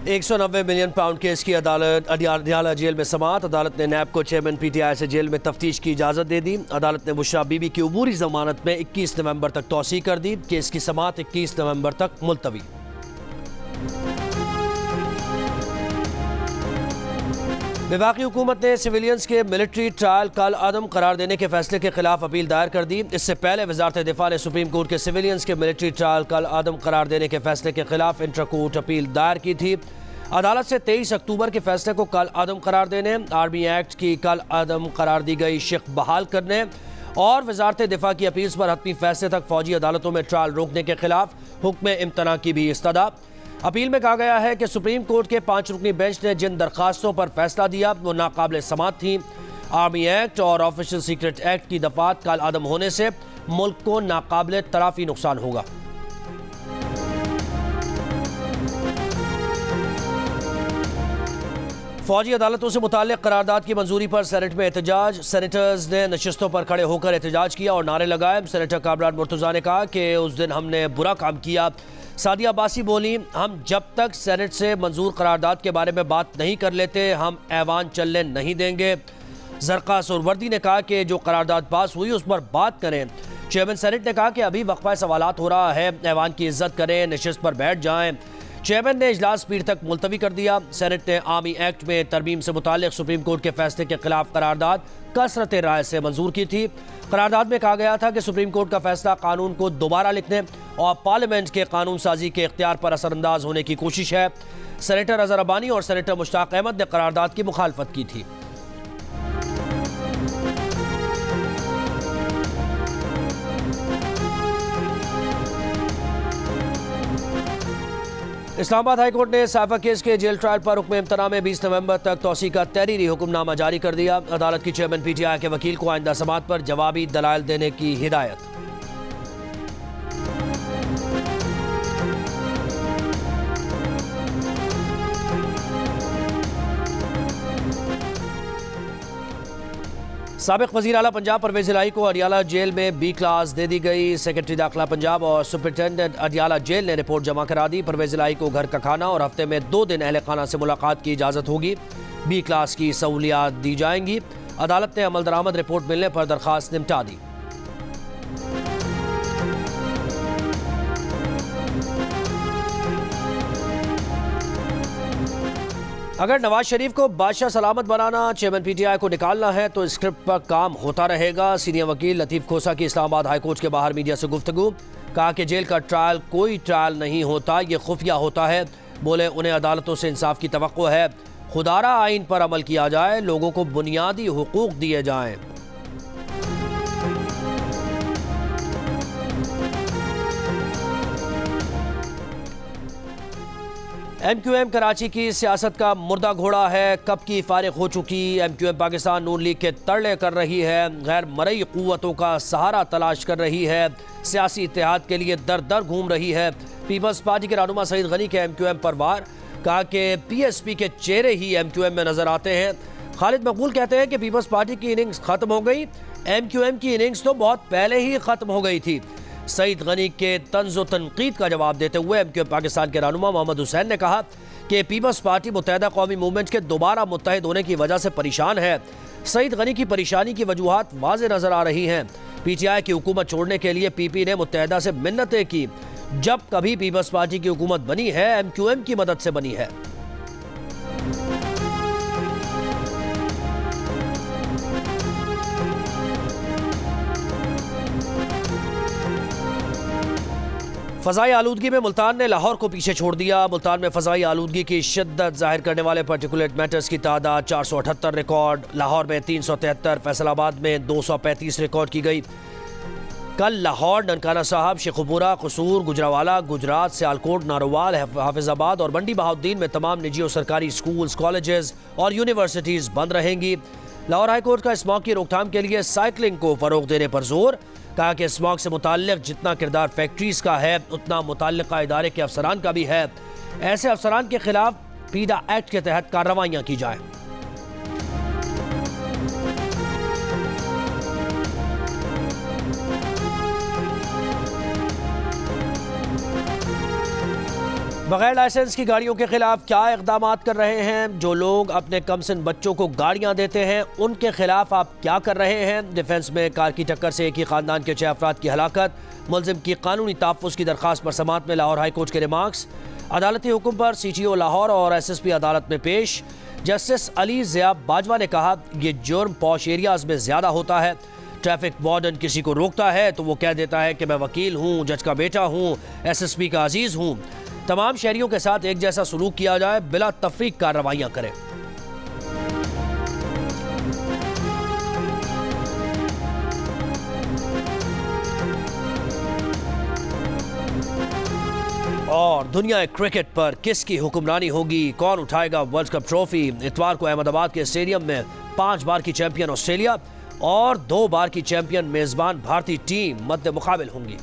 190 million pound case की अदालत Adiala jail में समाअत। अदालत ने नैब को चेयरमैन पीटीआई से जेल में तफ्तीश की इजाज़त दे दी। अदालत ने बुशरा बीबी की अबूरी जमानत में 21 नवंबर तक तौसी कर दी। केस की समाअत 21 नवंबर तक मुलतवी। वफाकी हुकूमत ने सिविलियंस के मिलिट्री ट्रायल कल अदम करार देने के फैसले के खिलाफ अपील दायर कर दी। इससे पहले वजारत दिफा ने सुप्रीम कोर्ट के सिविलियंस के मिलिट्री ट्रायल कल अदम करार देने के फैसले के खिलाफ इंट्रा कोर्ट अपील दायर की थी। अदालत से 23 अक्टूबर के फैसले को कल अदम करार देने, आर्मी एक्ट की कल अदम करार दी गई शिक बहाल करने और वजारत दिफा की अपील पर हतमी फैसले तक फौजी अदालतों में ट्रायल रोकने के खिलाफ हुक्म इम्तना की भी इस्तदा। अपील में कहा गया है कि सुप्रीम कोर्ट के 5 रुकनी बेंच ने जिन दरखास्तों पर फैसला दिया वो नाकाबिल समाअत थी। आर्मी एक्ट और ऑफिशियल सीक्रेट एक्ट की दफात कल अदम होने से मुल्क को नाकाबिल तराफी नुकसान होगा। फौजी अदालतों से मुताल्लिक करारदाद की मंजूरी पर सेनेट में एहतजाज। सेनेटर्स ने नशिस्तों पर खड़े होकर एहतजाज किया और नारे लगाए। सेनेटर कामरान मुर्तज़ा ने कहा कि उस दिन हमने बुरा काम किया। सादिया अब्बासी बोली, हम जब तक सेनेट से मंजूर करारदाद के बारे में बात नहीं कर लेते हम ऐवान चलने नहीं देंगे। जरका सोरवर्दी ने कहा कि जो करारदाद पास हुई उस पर बात करें। चेयरमैन सेनेट ने कहा कि अभी वक्फा सवालात हो रहा है, ऐवान की इज्जत करें, नशिस्त पर बैठ जाएं। चेयरमैन ने इजलास पीर तक मुलतवी कर दिया। सेनेट ने आर्मी एक्ट में तरमीम से मुताल्लिक सुप्रीम कोर्ट के फैसले के खिलाफ करारदाद कसरत राय से मंजूर की थी। करारदाद में कहा गया था कि सुप्रीम कोर्ट का फैसला कानून को दोबारा लिखने और पार्लियामेंट के कानून साजी के इख्तियार पर असरअंदाज होने की कोशिश है। सेनेटर अजहर अबानी और सेनेटर मुश्ताक अहमद ने करारदाद की मुखालफत की थी। इस्लामाबाद हाई कोर्ट ने साइफा केस के जेल ट्रायल पर हुक्म इम्तना में 20 नवंबर तक तौसी का तहरीरी हुक्मनामा जारी कर दिया। अदालत की चेयरमैन पीटीआई के वकील को आइंदा समाअत पर जवाबी दलाइल देने की हिदायत। साबिक वज़ीर आला पंजाब परवेज़ इलाही को अडियाला जेल में बी क्लास दे दी गई। सेक्रेटरी दाखिला पंजाब और सुपरिटेंडेंट अडियाला जेल ने रिपोर्ट जमा करा दी। परवेज़ इलाही को घर का खाना और हफ्ते में 2 दिन अहले खाना से मुलाकात की इजाज़त होगी। बी क्लास की सहूलियात दी जाएंगी। अदालत ने अमल दरामद रिपोर्ट मिलने पर दरख्वास्त निपटा दी। अगर नवाज शरीफ को बादशाह सलामत बनाना, चेयरमैन पीटीआई को निकालना है तो स्क्रिप्ट पर काम होता रहेगा। सीनियर वकील लतीफ़ खोसा की इस्लामाबाद हाई कोर्ट के बाहर मीडिया से गुफ्तगू। कहा कि जेल का ट्रायल कोई ट्रायल नहीं होता, ये खुफिया होता है। बोले उन्हें अदालतों से इंसाफ की तवक्को है। खुदारा आइन पर अमल किया जाए, लोगों को बुनियादी हुकूक दिए जाएं। MQM कराची की सियासत का मुर्दा घोड़ा है, कब की फारिग हो चुकी। MQM पाकिस्तान नून लीग के तरले कर रही है, गैर मरई क़ुव्वतों का सहारा तलाश कर रही है, सियासी इत्तेहाद के लिए दर दर घूम रही है। पीपल्स पार्टी के रहनुमा सईद गनी के MQM पर वार। कहा कि PSP के चेहरे ही MQM में नजर आते हैं। खालिद मकबूल कहते हैं कि पीपल्स पार्टी की इनिंग्स खत्म हो गई, MQM की इनिंग्स तो बहुत पहले ही खत्म हो गई थी। सईद गनी के तंज़ो तनकीद का जवाब देते हुए MQM पाकिस्तान के रहनुमा मोहम्मद हुसैन ने कहा कि पीपल्स पार्टी मुत्तहिदा कौमी मूवमेंट के दोबारा मुत्तहिद होने की वजह से परेशान है। सईद गनी की परेशानी की वजूहात वाज़े नजर आ रही हैं। PTI की हुकूमत छोड़ने के लिए PP ने मुत्तहिदा से मिन्नतें की। जब कभी पीपल्स पार्टी की हुकूमत बनी है MQM की मदद से बनी है। फ़ज़ाई आलूदगी में मुल्तान ने लाहौर को पीछे छोड़ दिया। मुल्तान में फ़ज़ाई आलूदगी की शिद्दत ज़ाहिर करने वाले पार्टिकुलेट मैटर्स की तादाद 478 रिकॉर्ड, लाहौर में 373, फैसलाबाद में 235 रिकॉर्ड की गई। कल लाहौर, ननकाना साहब, शेखुपुरा, कसूर, गुजरावाला, गुजरात, सियालकोट, नारोवाल, हाफिजाबाद और मंडी बहाउद्दीन में तमाम निजी और सरकारी स्कूल्स, कॉलेजेस और यूनिवर्सिटीज़ बंद रहेंगी। लाहौर हाई कोर्ट का स्मॉग की रोकथाम के लिए साइकिलिंग को फ़रोग देने पर जोर। कहा कि स्मॉग से मुताल्लिक जितना किरदार फैक्ट्रीज का है उतना मुताल्लिका इदारे के अफसरान का भी है। ऐसे अफसरान के खिलाफ पीडा एक्ट के तहत कार्रवाइयाँ की जाएं। बगैर लाइसेंस की गाड़ियों के खिलाफ क्या इकदाम कर रहे हैं? जो लोग अपने कमसिन बच्चों को गाड़ियां देते हैं उनके खिलाफ आप क्या कर रहे हैं? डिफेंस में कार की टक्कर से एक ही खानदान के 6 अफराद की हलाकत। मुलजिम की कानूनी तहफ़्फ़ुज़ की दरख्वास्त पर समाअत में लाहौर हाई कोर्ट के रिमार्क्स। अदालती हुक्म पर CTO लाहौर और SSP अदालत में पेश। जस्टिस अली ज़िया बाजवा ने कहा, ये जुर्म पॉश एरियाज़ में ज़्यादा होता है। ट्रैफिक वार्डन किसी को रोकता है तो वो कह देता है कि मैं वकील हूँ, जज का बेटा हूँ, SSP का अजीज़ हूँ। तमाम शहरियों के साथ एक जैसा सलूक किया जाए, बिला तफरीक कार्रवाइयाँ करें। और दुनिया क्रिकेट पर किसकी हुक्मरानी होगी? कौन उठाएगा वर्ल्ड कप ट्रॉफी? इतवार को अहमदाबाद के स्टेडियम में 5 बार की चैंपियन ऑस्ट्रेलिया और 2 बार की चैंपियन मेजबान भारतीय टीम मद्दे मुकाबिल होंगी।